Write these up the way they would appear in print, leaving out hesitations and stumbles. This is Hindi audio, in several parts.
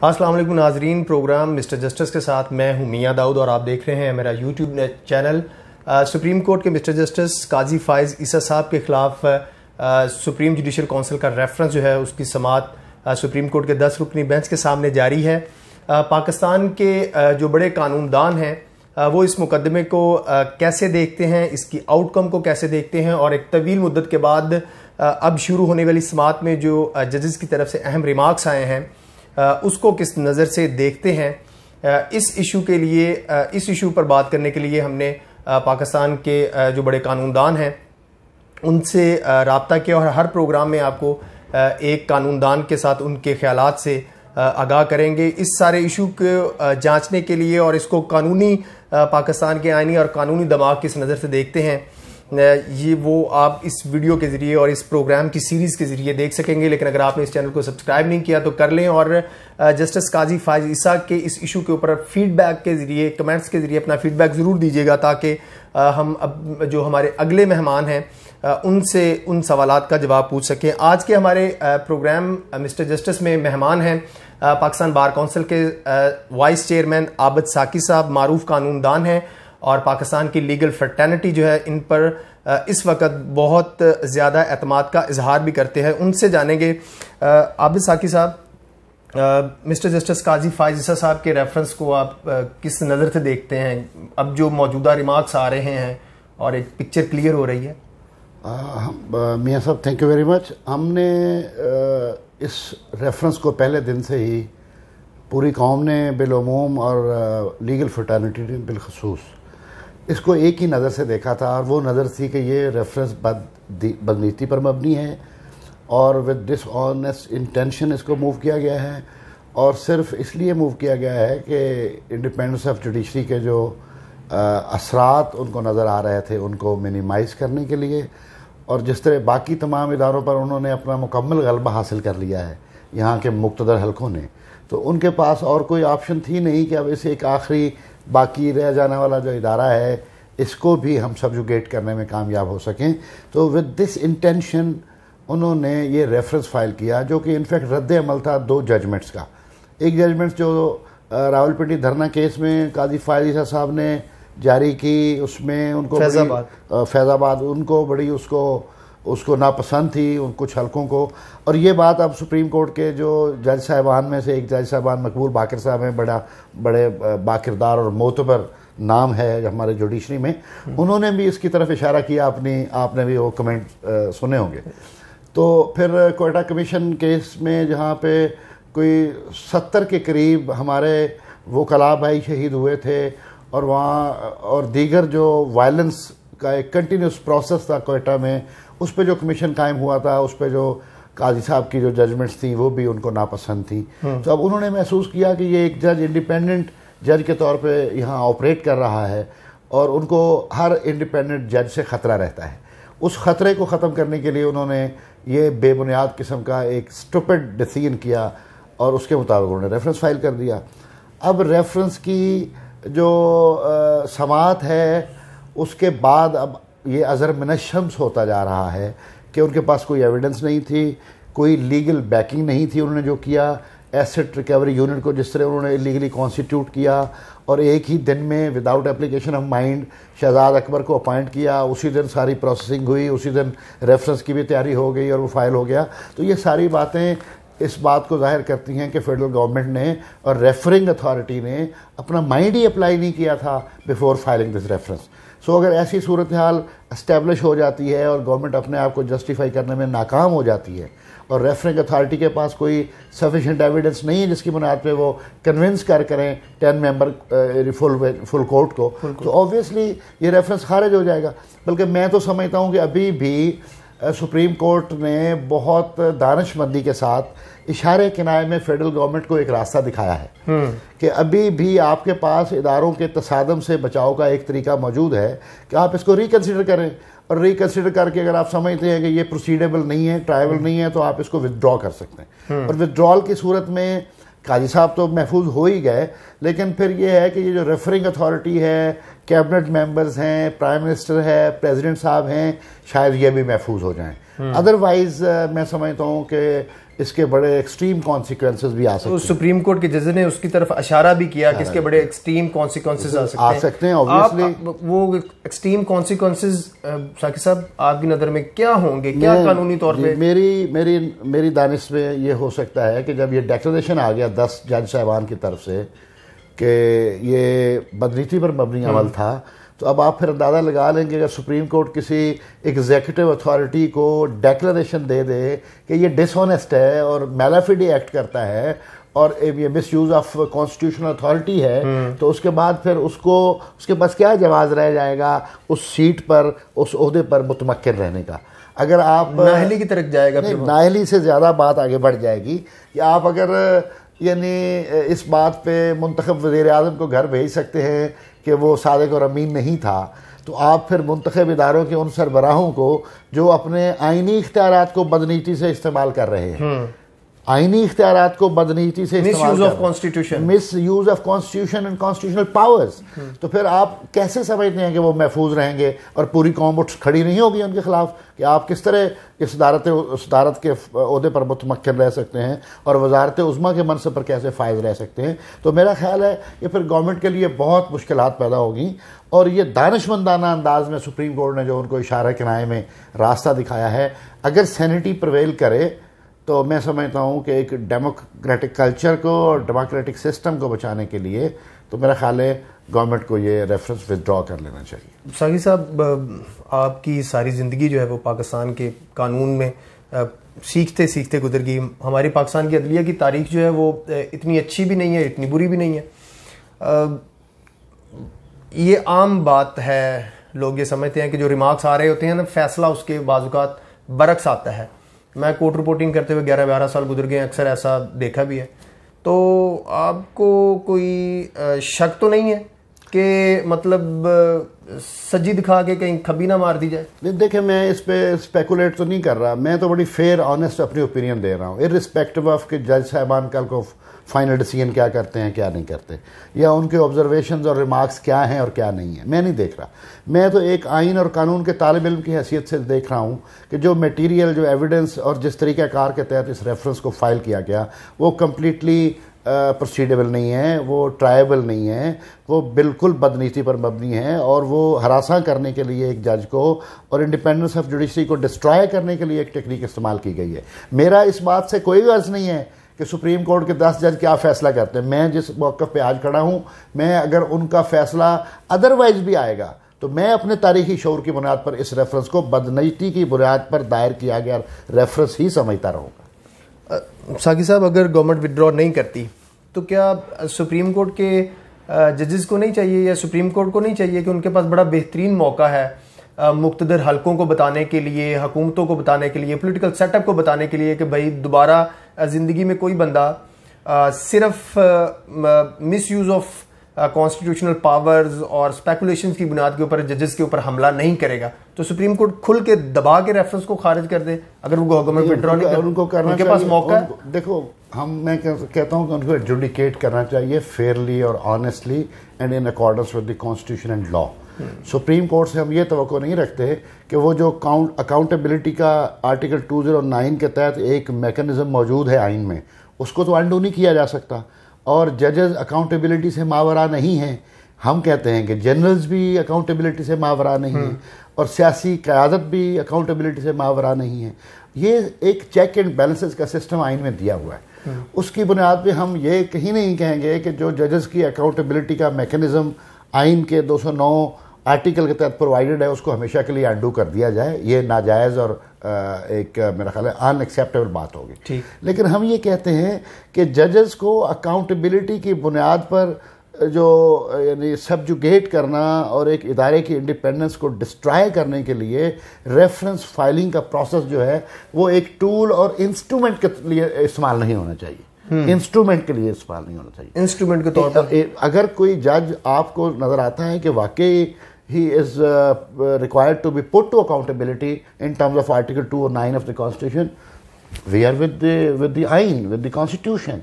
अस्सलाम वालेकुम नाजरीन, प्रोग्राम मिस्टर जस्टिस के साथ मैं हूं मियां दाऊद और आप देख रहे हैं मेरा यूट्यूब चैनल। सुप्रीम कोर्ट के मिस्टर जस्टिस काजी फाइज ईसा साहब के खिलाफ सुप्रीम जुडिशल काउंसिल का रेफरेंस जो है उसकी समाअत सुप्रीम कोर्ट के 10 रुकनी बेंच के सामने जारी है। पाकिस्तान के जो बड़े कानूनदान हैं वो इस मुकदमे को कैसे देखते हैं, इसकी आउटकम को कैसे देखते हैं और एक तवील मुद्दत के बाद अब शुरू होने वाली समाअत में जो जजेस की तरफ से अहम रिमार्क्स आए हैं उसको किस नज़र से देखते हैं। इस इशू के लिए इस इशू पर बात करने के लिए हमने पाकिस्तान के जो बड़े कानूनदान हैं उनसे राब्ता किया और हर प्रोग्राम में आपको एक कानूनदान के साथ उनके ख्यालात से आगाह करेंगे। इस सारे इशू को जांचने के लिए और इसको कानूनी पाकिस्तान के आईनी और कानूनी दबाव किस नज़र से देखते हैं ये वो आप इस वीडियो के ज़रिए और इस प्रोग्राम की सीरीज़ के ज़रिए देख सकेंगे। लेकिन अगर आपने इस चैनल को सब्सक्राइब नहीं किया तो कर लें और जस्टिस काजी फाइज ईसा के इस इशू के ऊपर फीडबैक के ज़रिए, कमेंट्स के ज़रिए अपना फीडबैक ज़रूर दीजिएगा ताकि हम अब जो हमारे अगले मेहमान हैं उनसे उन सवालात का जवाब पूछ सकें। आज के हमारे प्रोग्राम मिस्टर जस्टिस में मेहमान हैं पाकिस्तान बार काउंसिल के वाइस चेयरमैन आबिद साकी साहब, मारूफ कानूनदान हैं और पाकिस्तान की लीगल फ्रेटर्निटी जो है इन पर इस वक्त बहुत ज़्यादा एतमाद का इजहार भी करते हैं। उनसे जानेंगे आबिद साकी साहब, मिस्टर जस्टिस काजी फाइज ईसा साहब के रेफरेंस को आप किस नज़र से देखते हैं? अब जो मौजूदा रिमार्क्स आ रहे हैं और एक पिक्चर क्लियर हो रही है। मियाँ साहब थैंक यू वेरी मच। हमने इस रेफरेंस को पहले दिन से ही पूरी कौम ने बिलउमूम और लीगल फ्रेटर्निटी ने बिलखसूस इसको एक ही नज़र से देखा था और वो नज़र थी कि ये रेफरेंस बदनीति पर मबनी है और विद डिसऑनेस्ट इंटेंशन इसको मूव किया गया है और सिर्फ इसलिए मूव किया गया है कि इंडिपेंडेंस ऑफ जुडिशरी के जो असरात उनको नज़र आ रहे थे उनको मिनिमाइज़ करने के लिए और जिस तरह बाकी तमाम इदारों पर उन्होंने अपना मुकम्मल गलबा हासिल कर लिया है यहाँ के मुक़्तदर हलकों ने, तो उनके पास और कोई ऑप्शन थी नहीं कि अब इसे एक आखिरी बाकी रह जाने वाला जो इदारा है इसको भी हम सब्जुगेट करने में कामयाब हो सकें। तो विद दिस इंटेंशन उन्होंने ये रेफरेंस फाइल किया जो कि इनफैक्ट रद्द अमल था 2 जजमेंट्स का। एक जजमेंट जो रावलपिंडी धरना केस में काजी फाइज ईसा साहब ने जारी की, उसमें उनको फैज़ाबाद उनको बड़ी उसको नापसंद थी उन कुछ हलकों को, और ये बात अब सुप्रीम कोर्ट के जो जज साहिबान में से एक जज साहिबान मकबूल बाकर साहब हैं, बड़े बाकिरदार और मोतबर नाम है हमारे जुडिशरी में, उन्होंने भी इसकी तरफ इशारा किया। आपने भी वो कमेंट सुने होंगे। तो फिर कोयटा कमीशन केस में जहाँ पे कोई 70 के करीब हमारे वकला भाई शहीद हुए थे और वहाँ और दीगर जो वायलेंस का एक कंटिन्यूस प्रोसेस था कोयटा में, उस पर जो कमीशन कायम हुआ था उस पर जो काजी साहब की जो जजमेंट्स थी वो भी उनको नापसंद थी। तो अब उन्होंने महसूस किया कि ये एक जज इंडिपेंडेंट जज के तौर पे यहाँ ऑपरेट कर रहा है और उनको हर इंडिपेंडेंट जज से ख़तरा रहता है। उस ख़तरे को ख़त्म करने के लिए उन्होंने ये बेबुनियाद किस्म का एक स्टूपिड डिसीजन किया और उसके मुताबिक उन्होंने रेफरेंस फाइल कर दिया। अब रेफरेंस की जो समाअत है उसके बाद अब ये अज़र मिन शम्स होता जा रहा है कि उनके पास कोई एविडेंस नहीं थी, कोई लीगल बैकिंग नहीं थी। उन्होंने जो किया एसेट रिकवरी यूनिट को जिस तरह उन्होंने इलीगली कॉन्स्टिट्यूट किया और एक ही दिन में without application of mind Shahzad Akbar को अपॉइंट किया, उसी दिन सारी प्रोसेसिंग हुई, उसी दिन रेफरेंस की भी तैयारी हो गई और वो फाइल हो गया। तो ये सारी बातें इस बात को जाहिर करती हैं कि फेडरल गवर्नमेंट ने और रेफरिंग अथॉरिटी ने अपना माइंड ही अप्लाई नहीं किया था बिफोर फाइलिंग दिस रेफरेंस। सो अगर ऐसी सूरत हाल इस्टेब्लिश हो जाती है और गवर्नमेंट अपने आप को जस्टिफाई करने में नाकाम हो जाती है और रेफरिंग अथॉरिटी के पास कोई सफिशेंट एविडेंस नहीं है जिसकी बुनियाद पे वो कन्विंस करें 10 मेंबर फुल कोर्ट को, तो ऑब्वियसली ये रेफरेंस खारिज हो जाएगा। बल्कि मैं तो समझता हूँ कि अभी भी सुप्रीम कोर्ट ने बहुत दानिशमंदी के साथ इशारे किनारे में फेडरल गवर्नमेंट को एक रास्ता दिखाया है कि अभी भी आपके पास इदारों के तसादम से बचाव का एक तरीका मौजूद है कि आप इसको रिकन्सिडर करें और रिकन्सिडर करके अगर आप समझते हैं कि ये प्रोसीडेबल नहीं है, ट्रायबल नहीं है, तो आप इसको विदड्रॉ कर सकते हैं। और विदड्रॉल की सूरत में काजी साहब तो महफूज हो ही गए, लेकिन फिर ये है कि ये जो रेफरिंग अथॉरिटी है, कैबिनेट मेंबर्स हैं, प्राइम मिनिस्टर है, प्रेसिडेंट साहब हैं, शायद ये भी महफूज हो जाएं। अदरवाइज मैं समझता हूँ कि इसके बड़े एक्सट्रीम कॉन्सिक्वेंसेस भी आ सकते हैं। सुप्रीम कोर्ट के जज ने उसकी तरफ इशारा भी किया कि इसके बड़े एक्सट्रीम कॉन्सिक्वेंसेस आ सकते हैं। ऑब्वियसली वो एक्सट्रीम कॉन्सिक्वेंसेस साकिब साहब आपकी नज़र में क्या होंगे, क्या कानूनी तौर पे? मेरी दानिश में ये हो सकता है कि जब ये डिक्लेरेशन आ गया 10 जज साहबान की तरफ से कि ये बदनीति पर मबनी अमल था, तो अब आप फिर अंदाज़ा लगा लेंगे अगर सुप्रीम कोर्ट किसी एग्जीक्यूटिव अथॉरिटी को डेक्लेरेशन दे दे कि ये डिसऑनेस्ट है और मैलाफिडी एक्ट करता है और ये miss use of constitutional authority है, तो उसके बाद फिर उसके पास क्या जवाब रह जाएगा उस सीट पर, उस ओहदे पर मुतमक्किन रहने का। अगर आप नाअहली की तरफ जाएगा, नाअहली से ज़्यादा बात आगे बढ़ जाएगी कि आप अगर यानी इस बात पे मुंतखब वज़ीर-ए-आज़म को घर भेज सकते हैं कि वो सादिक और अमीन नहीं था, तो आप फिर मुंतखब इदारों के उन सरबराहों को जो अपने आइनी इख्तियारात को बदनीति से इस्तेमाल कर रहे हैं, आइनी इख्तियारात को बदनीति से miss use of constitution and constitutional powers, तो फिर आप कैसे समझते हैं कि वो महफूज रहेंगे और पूरी कौम उठ खड़ी नहीं होगी उनके खिलाफ कि आप किस तरह इस सदारत के ओहदे पर मुतमक्किन रह सकते हैं और वजारत उज़्मा के मनसब पर कैसे फायज रह सकते हैं। तो मेरा ख्याल है कि फिर गवर्नमेंट के लिए बहुत मुश्किलात पैदा होगी और ये दानिशमंदाना अंदाज में सुप्रीम कोर्ट ने जो उनको इशारा किनाए में रास्ता दिखाया है, अगर सैनिटी प्रवेल करे तो मैं समझता हूँ कि एक डेमोक्रेटिक कल्चर को और डेमोक्रेटिक सिस्टम को बचाने के लिए तो मेरा ख्याल है गवर्नमेंट को ये रेफरेंस विदड्रॉ कर लेना चाहिए। साकी साहब, आपकी सारी ज़िंदगी जो है वो पाकिस्तान के कानून में सीखते सीखते गुजर गई। हमारी पाकिस्तान की अदलिया की तारीख जो है वो इतनी अच्छी भी नहीं है, इतनी बुरी भी नहीं है। ये आम बात है, लोग ये समझते हैं कि जो रिमार्क्स आ रहे होते हैं ना, फैसला उसके बाजुकात बरक्स आता है। मैं कोर्ट रिपोर्टिंग करते हुए 11-12 साल गुजर गए, अक्सर ऐसा देखा भी है। तो आपको कोई शक तो नहीं है कि मतलब सज्जी दिखा के कहीं खबी ना मार दी जाए? नहीं, देखिए मैं इस पे स्पेकुलेट तो नहीं कर रहा, मैं तो बड़ी फेयर ऑनेस्ट अपनी ओपिनियन दे रहा हूँ, इर्रिस्पेक्टिव ऑफ कि जज साहबान कल को फाइनल डिसीजन क्या करते हैं क्या नहीं करते, या उनके ऑब्जर्वेशंस और रिमार्क्स क्या हैं और क्या नहीं है, मैं नहीं देख रहा। मैं तो एक आइन और कानून के तालिब इल्म की हैसियत से देख रहा हूँ कि जो मटीरियल, जो एविडेंस और जिस तरीक़ाकार के तहत इस रेफरेंस को फाइल किया गया वो कम्प्लीटली प्रोसीडेबल नहीं है, वो ट्रायबल नहीं है, वो बिल्कुल बदनीति पर मबनी है और वो हरासा करने के लिए एक जज को और इंडिपेंडेंस ऑफ जुडिशरी को डिस्ट्रॉय करने के लिए एक टेक्निक इस्तेमाल की गई है। मेरा इस बात से कोई गर्ज नहीं है कि सुप्रीम कोर्ट के 10 जज क्या फ़ैसला करते हैं। मैं जिस मौक़िफ़ पे आज खड़ा हूँ, मैं अगर उनका फ़ैसला अदरवाइज भी आएगा तो मैं अपने तारीखी शऊर की बुनियाद पर इस रेफरेंस को बदनीति की बुनियाद पर दायर किया गया रेफरेंस ही समझता रहूँगा। साकी साहब, अगर गवर्नमेंट विड्रॉ नहीं करती तो क्या सुप्रीम कोर्ट के जजेस को नहीं चाहिए या सुप्रीम कोर्ट को नहीं चाहिए कि उनके पास बड़ा बेहतरीन मौका है मुख्तदर हलकों को बताने के लिए, हुकूमतों को बताने के लिए, पॉलिटिकल सेटअप को बताने के लिए कि भाई दोबारा ज़िंदगी में कोई बंदा सिर्फ miss use of constitutional powers और स्पेकुलेशंस की बुनियाद के ऊपर जजेस के ऊपर हमला नहीं करेगा, तो सुप्रीम कोर्ट खुल के दबा के रेफरेंस को खारिज कर दे अगर वो गवर्नमेंट विड्रॉ नहीं करे। उनको करना उनके पास मौका है। देखो, मैं कहता हूँ कि उनको एडजुडिकेट करना चाहिए फेयरली और honestly and in accordance with the constitution and law. Supreme court से हम ये तवक्को नहीं रखते कि वो जो अकाउंटेबिलिटी का आर्टिकल 209 के तहत एक मैकेनिज्म मौजूद है आइन में, उसको तो अंडू नहीं किया जा सकता और जजेस अकाउंटेबिलिटी से मावरा नहीं हैं। हम कहते हैं कि जनरल्स भी अकाउंटेबिलिटी से मावरा नहीं है और सियासी क़यादत भी अकाउंटेबिलिटी से मावरा नहीं है। ये एक चेक एंड बैलेंसेस का सिस्टम आइन में दिया हुआ है। उसकी बुनियाद पे हम ये कहीं नहीं कहेंगे कि जो जजेस की अकाउंटेबिलिटी का मैकेनिज्म आइन के 209 आर्टिकल के तहत प्रोवाइडेड है उसको हमेशा के लिए अंडू कर दिया जाए। ये नाजायज़ और एक मेरा ख्याल है अनएक्सेप्टेबल बात होगी। लेकिन हम ये कहते हैं कि जजेस को अकाउंटेबिलिटी की बुनियाद पर जो यानी सब्जुगेट करना और एक इदारे की इंडिपेंडेंस को डिस्ट्रॉय करने के लिए रेफरेंस फाइलिंग का प्रोसेस जो है वो एक टूल और इंस्ट्रूमेंट के लिए इस्तेमाल नहीं होना चाहिए। इंस्ट्रूमेंट के लिए इस्तेमाल नहीं होना चाहिए। इंस्ट्रूमेंट के तौर पर अगर कोई जज आपको नजर आता है कि वाकई he is required to be put to accountability in terms of Article 2 or 9 of the Constitution, we are with the आइन, with the Constitution,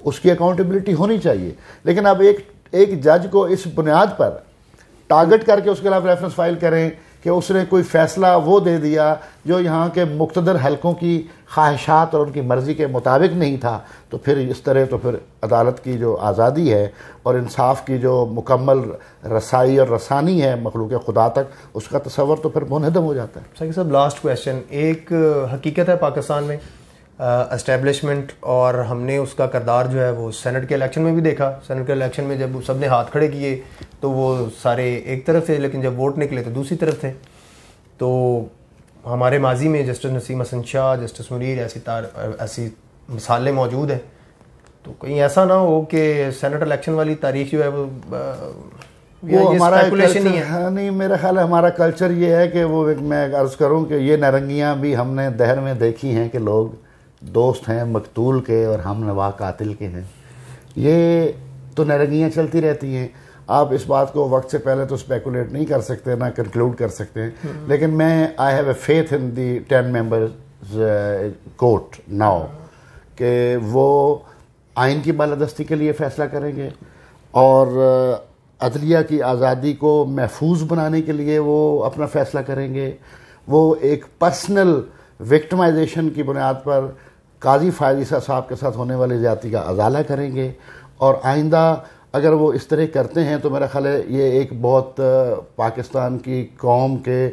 उसकी अकाउंटेबिलिटी होनी चाहिए। लेकिन अब एक जज को इस बुनियाद पर टारगेट करके उसके खिलाफ रेफरेंस फाइल करें कि उसने कोई फ़ैसला वो दे दिया जो यहाँ के मुक़्तदर हलकों की ख्वाहिशात और उनकी मर्ज़ी के मुताबिक नहीं था, तो फिर इस तरह तो फिर अदालत की जो आज़ादी है और इंसाफ की जो मुकम्मल रसाई और रसानी है मखलूक खुदा तक, उसका तसव्वुर तो फिर मुनहदम हो जाता है। सही साहब, लास्ट क्वेश्चन, एक हकीकत है पाकिस्तान में एस्टेब्लिशमेंट, और हमने उसका किरदार जो है वो सेनेट के इलेक्शन में भी देखा। सेनेट के इलेक्शन में जब सब ने हाथ खड़े किए तो वो सारे एक तरफ थे, लेकिन जब वोट निकले तो दूसरी तरफ थे। तो हमारे माजी में जस्टिस नसीम हसन शाह, जस्टिस मुनीर, ऐसी मिसालें मौजूद हैं। तो कहीं ऐसा ना हो कि सेनेट इलेक्शन वाली तारीख जो है वो हमारा कल्चर ही है। नहीं, मेरा ख्याल है हमारा कल्चर ये है कि वो मैं अर्ज़ करूँ कि ये नारंगियाँ भी हमने दहर में देखी हैं कि लोग दोस्त हैं मकतूल के और हम नवा कातिल के हैं। ये तो नारंगियाँ चलती रहती हैं। आप इस बात को वक्त से पहले तो स्पेकुलेट नहीं कर सकते, ना कंक्लूड कर सकते हैं, लेकिन मैं I have a faith in the 10 members court now कि वो आइन की बालादस्ती के लिए फ़ैसला करेंगे और अदलिया की आज़ादी को महफूज बनाने के लिए वो अपना फ़ैसला करेंगे। वो एक पर्सनल विक्टिमाइजेशन की बुनियाद पर काजी फायज़ ईसा साहब के साथ होने वाली ज़्यादती का अजाला करेंगे, और आइंदा अगर वो इस तरह करते हैं तो मेरा ख्याल है ये एक बहुत पाकिस्तान की कौम के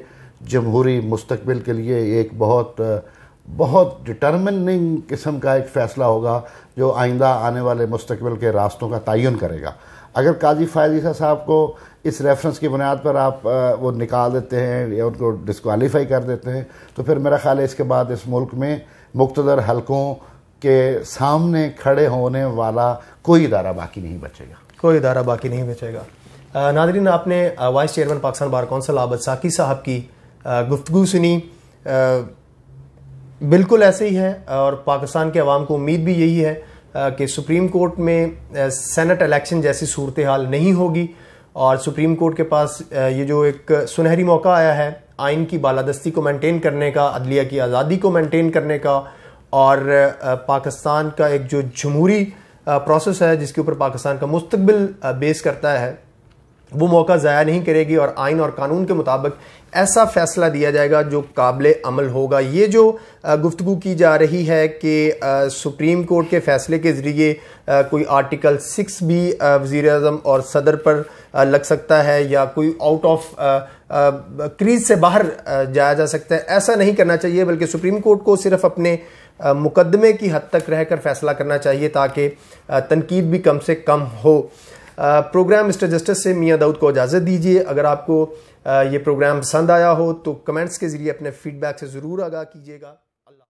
जमहूरी मुस्तकबिल के लिए एक बहुत डिटर्मिनिंग किस्म का एक फ़ैसला होगा जो आइंदा आने वाले मुस्तकबिल के रास्तों का तयन करेगा। अगर काजी फायज़ ईसा साहब को इस रेफरेंस की बुनियाद पर आप वो निकाल देते हैं या उनको डिस्क्वालीफाई कर देते हैं, तो फिर मेरा ख्याल है इसके बाद इस मुल्क में मुक़्तदर हलकों के सामने खड़े होने वाला कोई इदारा बाकी नहीं बचेगा। कोई इदारा बाकी नहीं बचेगा। नाज़रीन, आपने vice chairman Pakistan bar council Abid Saqi sahab की गुफ्तगू सुनी। बिल्कुल ऐसे ही है, और पाकिस्तान के अवाम को उम्मीद भी यही है कि सुप्रीम कोर्ट में सेनेट इलेक्शन जैसी सूरत हाल नहीं होगी, और सुप्रीम कोर्ट के पास ये जो एक सुनहरी मौका आया है आइन की बालादस्ती को मेंटेन करने का, अदलिया की आज़ादी को मेंटेन करने का, और पाकिस्तान का एक जो जमहूरी प्रोसेस है जिसके ऊपर पाकिस्तान का मुस्तकबिल बेस करता है, वो मौका ज़ाया नहीं करेगी और आइन और कानून के मुताबिक ऐसा फैसला दिया जाएगा जो काबिल अमल होगा। ये जो गुफ्तगू की जा रही है कि सुप्रीम कोर्ट के फैसले के ज़रिए कोई आर्टिकल 6 भी वज़ीर-ए-आज़म और सदर पर लग सकता है, या कोई आउट ऑफ क्रीज से बाहर जाया जा सकता है, ऐसा नहीं करना चाहिए, बल्कि सुप्रीम कोर्ट को सिर्फ अपने मुकदमे की हद तक रहकर फैसला करना चाहिए ताकि तनकीद भी कम से कम हो। प्रोग्राम मिस्टर जस्टिस से मियां दाऊद को इजाज़त दीजिए। अगर आपको ये प्रोग्राम पसंद आया हो तो कमेंट्स के ज़रिए अपने फीडबैक से ज़रूर आगाह कीजिएगा।